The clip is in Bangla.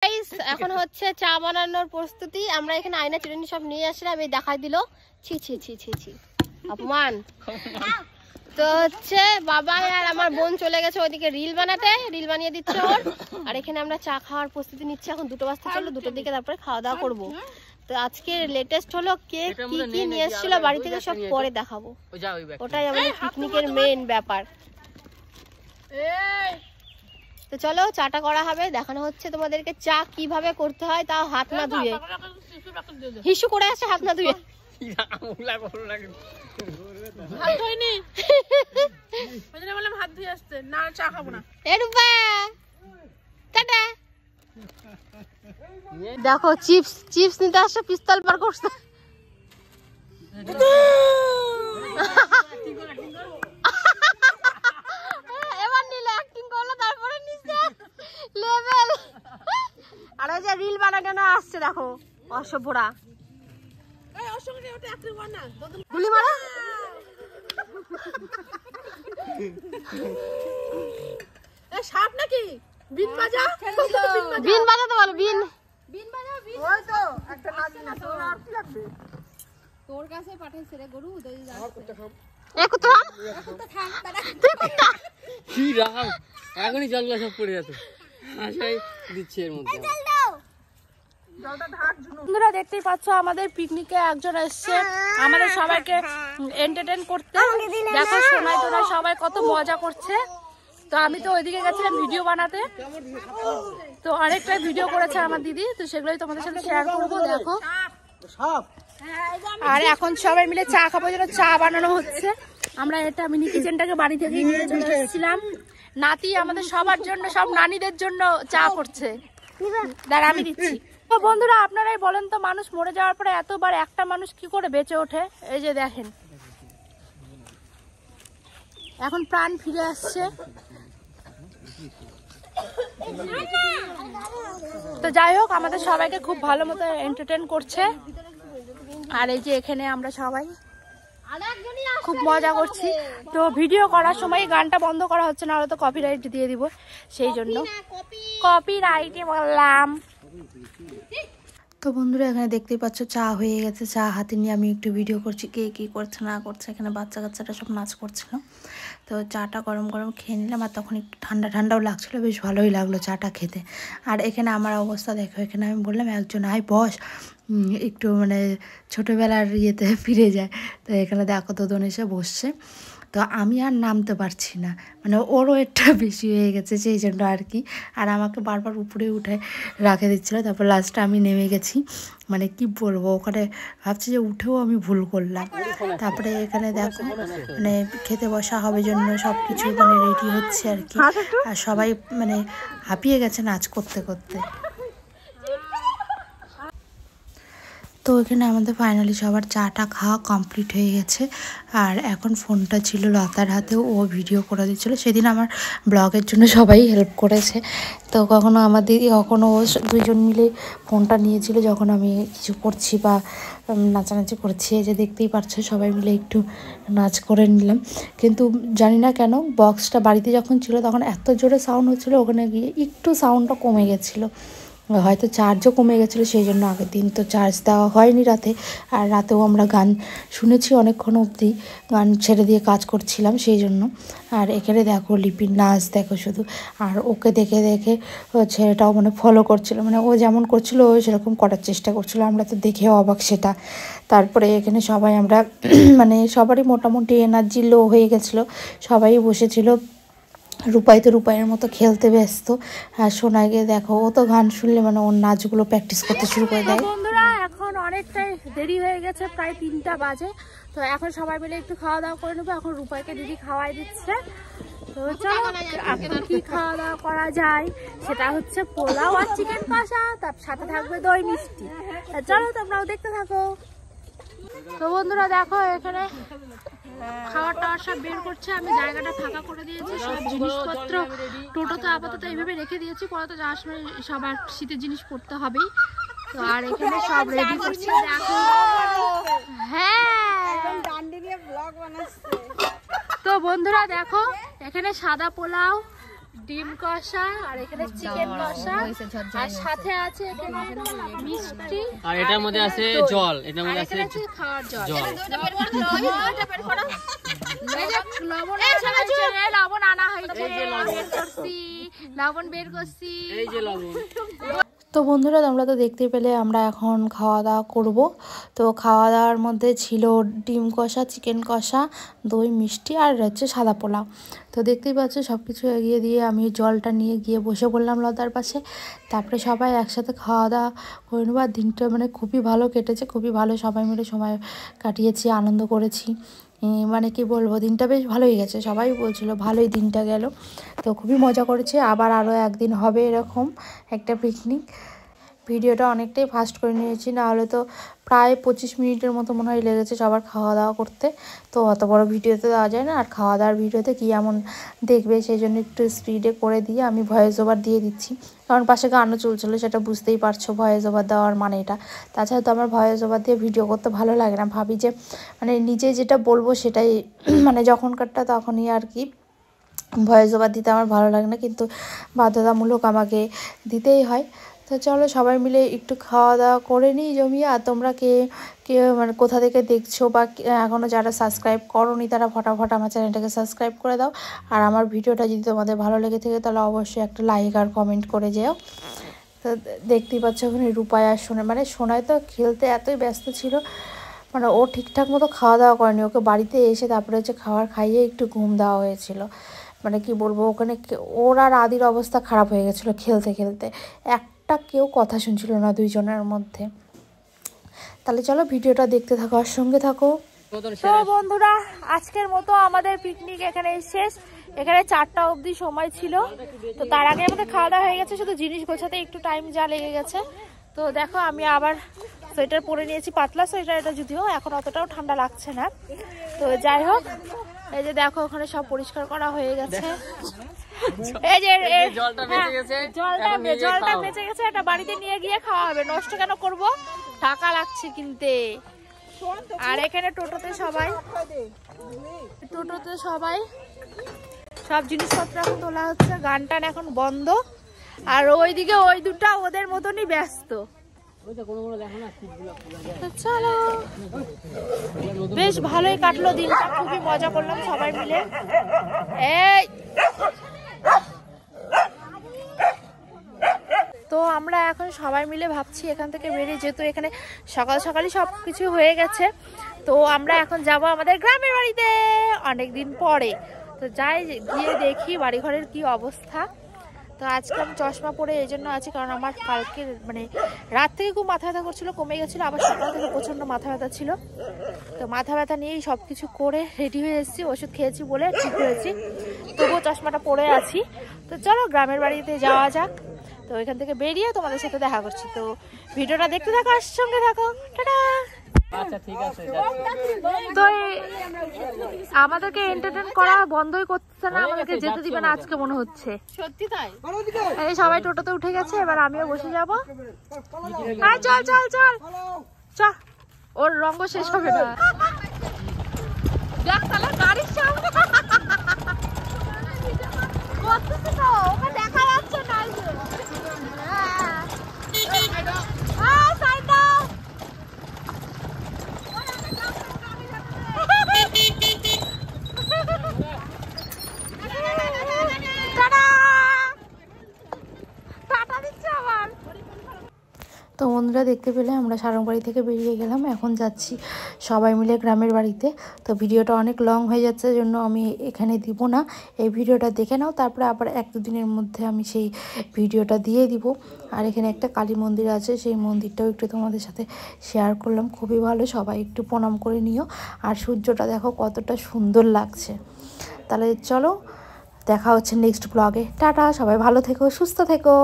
এখন হচ্ছে চা বানানোর প্রস্তুতি। আমরা এখানে আয়না চিরুনি সব নিয়ে আসলাম, এই দেখাই দিল। ছি ছি ছি ছি ছি, অপমান। তো হচ্ছে বাবা আর আমার বোন চলে গেছে ওইদিকে রিল বানাতে, রিল বানিয়ে দিচ্ছে ওর। আর এখানে আমরা চা খাওয়ার প্রস্তুতি নিচ্ছি। এখন 2টা বাজতে চলো, 2টোর দিকে তারপরে খাওয়া দাওয়া করবো। তো আজকে লেটেস্ট হলো কেক কি কি নিয়ে এসেছিল বাড়ি থেকে সব পরে দেখাবো, ওটাই আমাদের পিকনিকের মেইন ব্যাপার। তো চলো চাটা করা হবে, দেখানো হচ্ছে তোমাদেরকে চা কিভাবে করতে হয়, তাও হাত না ধুয়ে। হিসু করে আসে হাত না ধুয়ে। দেখো চিপস চিপস নিতে আসছে, পিস্তল পার করছে। এবার নিলে অ্যাক্টিং করলো, তারপরে নিচে লেভেল। আর ওই যে রিল বানানো আসছে দেখো অসভ্যরা। গুলি মারা সাপ নাকি? বিন বাজা, বিন বাজাতে বলো। বিন বিন বাজা, বিন ওই তো একটা নাচ না। আর কি লাগবে? তোর কাছে পাঠাইছে রে গরু, দই যাচ্ছে। এক তো থাম দাদা, তুই কুত্তা কি রাও এখনই জলগুলো সব পড়ে যেত। আশাই দিচ্ছে এর মধ্যে জল দাও, জলটা ঢাক। বন্ধুরা দেখতেই পাচ্ছ আমাদের পিকনিকে একজন এসেছে আমাদের সবাইকে এন্টারটেইন করতে। দেখো সোনাই তোরা সবাই কত মজা করছে। তো আমি তো ওইদিকে গেছিলাম ভিডিও বানাতে, তো অনেকটা ভিডিও করেছে আমার দিদি, তো সেগুলোই তোমাদের সাথে শেয়ার করবো। দেখো আর এখন সবাই মিলে চা খাবো, যেন চা বানানো হচ্ছে। আমরা এটা মিনি কিচেনটাকে বাড়ি থেকে নিয়ে চলে এসেছিলাম। নাতি আমাদের সবার জন্য, সব নানীদের জন্য চা করছে। দাঁড়া আমি দিচ্ছি। তো বন্ধুরা আপনারাই বলেন তো, মানুষ মরে যাওয়ার পরে এতবার একটা মানুষ কি করে বেঁচে ওঠে? এই যে দেখেন এখন প্রাণ ফিরে আসছে। তো যাই হোক আমাদের সবাইকে খুব ভালো মতো এন্টারটেইন করছে। আর এই যে এখানে আমরা সবাই খুব মজা করছি। তো ভিডিও করার সময় গানটা বন্ধ করা হচ্ছে না, হলে তো কপিরাইট দিয়ে দিব, সেই জন্য কপিরাইটে বললাম। তো বন্ধুরা এখানে দেখতেই পাচ্ছ চা হয়ে গেছে, চা হাতে নিয়ে আমি একটু ভিডিও করছি কে কী করছে না করছে। এখানে বাচ্চা কাচ্চাটা সব নাচ করছিল। তো চাটা গরম গরম খেয়ে নিলাম, আর তখন একটু ঠান্ডা ঠান্ডাও লাগছিলো, বেশ ভালোই লাগলো চাটা খেতে। আর এখানে আমার অবস্থা দেখো, এখানে আমি বললাম একজন আয় বস, একটু মানে ছোটোবেলার ইয়েতে ফিরে যায়। তো এখানে দেখো দোদন এসে বসছে। তো আমি আর নামতে পারছি না, মানে ওরও একটা বেশি হয়ে গেছে সেই জন্য আর কি। আর আমাকে বারবার উপরে উঠে রাখে দিচ্ছিলো। তারপর লাস্টে আমি নেমে গেছি, মানে কি বলবো, ওখানে ভাবছি যে উঠেও আমি ভুল করলাম। তারপরে এখানে দেখো মানে খেতে বসা হবে জন্য সব কিছু মানে রেডি হচ্ছে আর কি। আর সবাই মানে হাঁপিয়ে গেছে নাচ করতে করতে। তো এখানে আমাদের ফাইনালি সবার চাটা খাওয়া কমপ্লিট হয়ে গেছে। আর এখন ফোনটা ছিল লতার হাতে, ও ভিডিও করে দিচ্ছিলো। সেদিন আমার ব্লগের জন্য সবাই হেল্প করেছে। তো কখনো আমার দিদি, কখনো ও, দুইজন মিলে ফোনটা নিয়েছিল যখন আমি কিছু করছি বা নাচানাচি করছি। এই যে দেখতেই পাচ্ছ সবাই মিলে একটু নাচ করে নিলাম। কিন্তু জানি না কেন বক্সটা বাড়িতে যখন ছিল তখন এত জোরে সাউন্ড হচ্ছিলো, ওখানে গিয়ে একটু সাউন্ডটা কমে গেছিলো। হয়তো চার্জও কমে গেছিলো, সেই জন্য আগের দিন তো চার্জ দেওয়া হয়নি রাতে। আর রাতেও আমরা গান শুনেছি অনেকক্ষণ অবধি, গান ছেড়ে দিয়ে কাজ করছিলাম সেই জন্য। আর এখানে দেখো লিপির নাচ দেখো শুধু। আর ওকে দেখে দেখে ছেলেটাও মানে ফলো করছিলো, মানে ও যেমন করছিলো ও সেরকম করার চেষ্টা করছিলো। আমরা তো দেখেও অবাক সেটা। তারপরে এখানে সবাই আমরা মানে সবারই মোটামুটি এনার্জি লো হয়ে গেছিলো, সবাই বসেছিল। রূপাই তো রূপাইয়ের মতো খেলতে ব্যস্ত। আর সোনাইকে দেখো, ও তো গান শুনলে মানে ওর নাচগুলো প্র্যাকটিস করতে শুরু করে দেয়। বন্ধুরা এখন অনেকটাই দেরি হয়ে গেছে, প্রায় 3টা বাজে। তো এখন সবাই মিলে একটু খাওয়া দাওয়া করে নেবো। এখন রূপাইকে দিদি খাওয়াই দিচ্ছে। তো চলো এখন কি খাওয়া দাওয়া করা যায়, সেটা হচ্ছে পোলাও আর চিকেন কষা, তার সাথে থাকবে দই মিষ্টি। চলো তোমরাও দেখতে থাকো। তো বন্ধুরা দেখো এখানে খাবার টাওয়ার সব বের করছে। আমি জায়গাটা ফাঁকা করে দিয়েছি, সব জিনিসপত্র টোটোতে আপাতত এইভাবে রেখে দিয়েছি, পরে যাওয়ার সময় সবার শীতের জিনিস পড়তে হবেই। তো আর এখানে সব রেডি করছে দেখো। হ্যাঁ তো বন্ধুরা দেখো এখানে সাদা পোলাও, ডিম কষা আর এখানে চিকেন কষা আর সাথে আছে এখানে মিষ্টি আর এটার মধ্যে আছে জল, এটার মধ্যে আছে খাওয়ার জল। লবণ আনা হয়েছে, লবণ বের করছি, এই যে লবণ। তো বন্ধুরা তোমরা তো দেখতে পেলে আমরা এখন খাওয়া দাওয়া করব। তো খাওয়া দাওয়ার মধ্যে ছিল ডিম কষা, চিকেন কষা, দই, মিষ্টি আর হচ্ছে সাদা পোলাও। তো দেখতেই পাচ্ছ সব কিছু এগিয়ে দিয়ে আমি জলটা নিয়ে গিয়ে বসে পড়লাম লতার পাশে। তারপরে সবাই একসাথে খাওয়া দাওয়া করে নেবো। আর দিনটা মানে খুবই ভালো কেটেছে, খুবই ভালো, সবাই মিলে সময় কাটিয়েছি, আনন্দ করেছি। মানে কি বলবো, দিনটা বেশ ভালোই গেছে, সবাই বলছিল ভালোই দিনটা গেল। তো খুবই মজা করেছি। আবার আরও একদিন হবে এরকম একটা পিকনিক। ভিডিওটা অনেকটাই ফাস্ট করে নিয়েছি, নাহলে তো প্রায় 25 মিনিটের মতো মনে হয় লেগেছে সবার খাওয়া দাওয়া করতে। তো অত বড় ভিডিওতে দেওয়া যায় না, আর খাওয়া দাওয়ার ভিডিওতে কী এমন দেখবে, সেই জন্য একটু স্পিডে করে দিয়ে আমি ভয়েস ওভার দিয়ে দিচ্ছি। কারণ পাশে গানও চলছিলো, সেটা বুঝতেই পারছো ভয়েস ওভার দেওয়ার মানে এটা। তাছাড়া তো আমার ভয়েস ওভার দিয়ে ভিডিও করতে ভালো লাগে না, ভাবি যে মানে নিজে যেটা বলবো সেটাই মানে যখনকারটা তখনই আর কি। ভয়েস ওভার দিতে আমার ভালো লাগে না, কিন্তু বাধ্যতামূলক আমাকে দিতেই হয়। তো চলো সবাই মিলে একটু খাওয়া দাওয়া করে নিই জমিয়ে। আর তোমরা কে মানে কোথা থেকে দেখছো বা এখনও যারা সাবস্ক্রাইব করোনি তারা ফটাফট আমার চ্যানেলটাকে সাবস্ক্রাইব করে দাও। আর আমার ভিডিওটা যদি তোমাদের ভালো লেগে থাকে তাহলে অবশ্যই একটা লাইক আর কমেন্ট করে যেও। তো দেখতেই পাচ্ছ ওখানে রূপায় আর সোনাই, মানে সোনাই তো খেলতে এতই ব্যস্ত ছিল, মানে ও ঠিকঠাক মতো খাওয়া দাওয়া করেনি। ওকে বাড়িতে এসে তারপরে হচ্ছে খাবার খাইয়ে একটু ঘুম দেওয়া হয়েছিল। মানে কি বলবো, ওখানে ওর আর আদির অবস্থা খারাপ হয়ে গেছিলো খেলতে খেলতে, একটা কেউ কথা শুনছিল না দুইজনের মধ্যে। তাহলে চলো ভিডিওটা দেখতে থাকো আর সঙ্গে থাকো। তো বন্ধুরা আজকের মতো আমাদের পিকনিক এখানে শেষ। এখানে 4টা অবধি সময় ছিল। তো তার আগে আমাদের খাওয়া দাওয়া হয়ে গেছে, শুধু জিনিস গোছাতে একটু টাইম যা লেগে গেছে। তো দেখো আমি আবার সোয়েটার পরে নিয়েছি, পাতলা সোয়েটার এটা, যদিও এখন অতটাও ঠান্ডা লাগছে না। তো যাই হোক, এই যে দেখো ওখানে সব পরিষ্কার করা হয়ে গেছে। এই যে জলটা বেঁচে গেছে, জলটা বেঁচে গেছে, এটা বাড়িতে নিয়ে গিয়ে খাওয়া হবে, নষ্ট কেন করব, টাকা লাগছে কিনতে। আর এখানে টোটোতে সবাই সব জিনিসপত্র এখন তোলা হচ্ছে, গান টান এখন বন্ধ। আর ওইদিকে ওই দুটা ওদের মতনই ব্যস্ত। চলো বেশ ভালোই কাটলো দিনটা, খুবই মজা করলাম সবাই মিলে। এই তো আমরা এখন সবাই মিলে ভাবছি এখান থেকে বেরিয়ে, যেহেতু এখানে সকাল সকালই সব কিছু হয়ে গেছে, তো আমরা এখন যাব আমাদের গ্রামের বাড়িতে অনেকদিন পরে। তো যাই গিয়ে দেখি বাড়িঘরের কি অবস্থা। তো আজকে আমি চশমা পরে এই জন্য আছি, কারণ আমার কালকে মানে রাত থেকে খুব মাথা ব্যথা করছিল, কমে গেছিলো, আবার সকাল থেকে প্রচণ্ড মাথা ব্যথা ছিল। তো মাথা ব্যথা নিয়েই সব কিছু করে রেডি হয়ে এসেছি, ওষুধ খেয়েছি বলে ঠিক হয়েছি, তবুও চশমাটা পরে আছি। তো চলো গ্রামের বাড়িতে যাওয়া যাক। তো এখান থেকে বেরিয়ে তোমাদের সাথে দেখা করছি। তো ভিডিওটা দেখতে থাকো আর সঙ্গে থাকো। টাটা। আচ্ছা ঠিক আছে। তো আমাদেরকে এন্টারটেইন করা বন্ধই করছে না, আমাদেরকে যেতে দিবে না আজকে মনে হচ্ছে। সত্যি তাই। এই সবাই টোটোতে উঠে গেছে, এবার আমিও বসে যাবো। চল চল চল চল, ওর রঙ্গ শেষ হবে না। দেখ তাহলে গাড়ির সামনে ওকে দেখা যাচ্ছে না। তো বন্ধুরা দেখতে পেলে আমরা সারংবাড়ি থেকে বেরিয়ে গেলাম, এখন যাচ্ছি সবাই মিলে গ্রামের বাড়িতে। তো ভিডিওটা অনেক লং হয়ে যাচ্ছে জন্য আমি এখানে দিব না, এই ভিডিওটা দেখে নাও, তারপরে আবার 1-2 দিনের মধ্যে আমি সেই ভিডিওটা দিয়ে দিব। আর এখানে একটা কালী মন্দির আছে, সেই মন্দিরটাও একটু তোমাদের সাথে শেয়ার করলাম, খুবই ভালো, সবাই একটু প্রণাম করে নিও। আর সূর্যটা দেখো কতটা সুন্দর লাগছে। তাহলে চলো দেখা হচ্ছে নেক্সট ব্লগে। টাটা, সবাই ভালো থেকো, সুস্থ থেকো।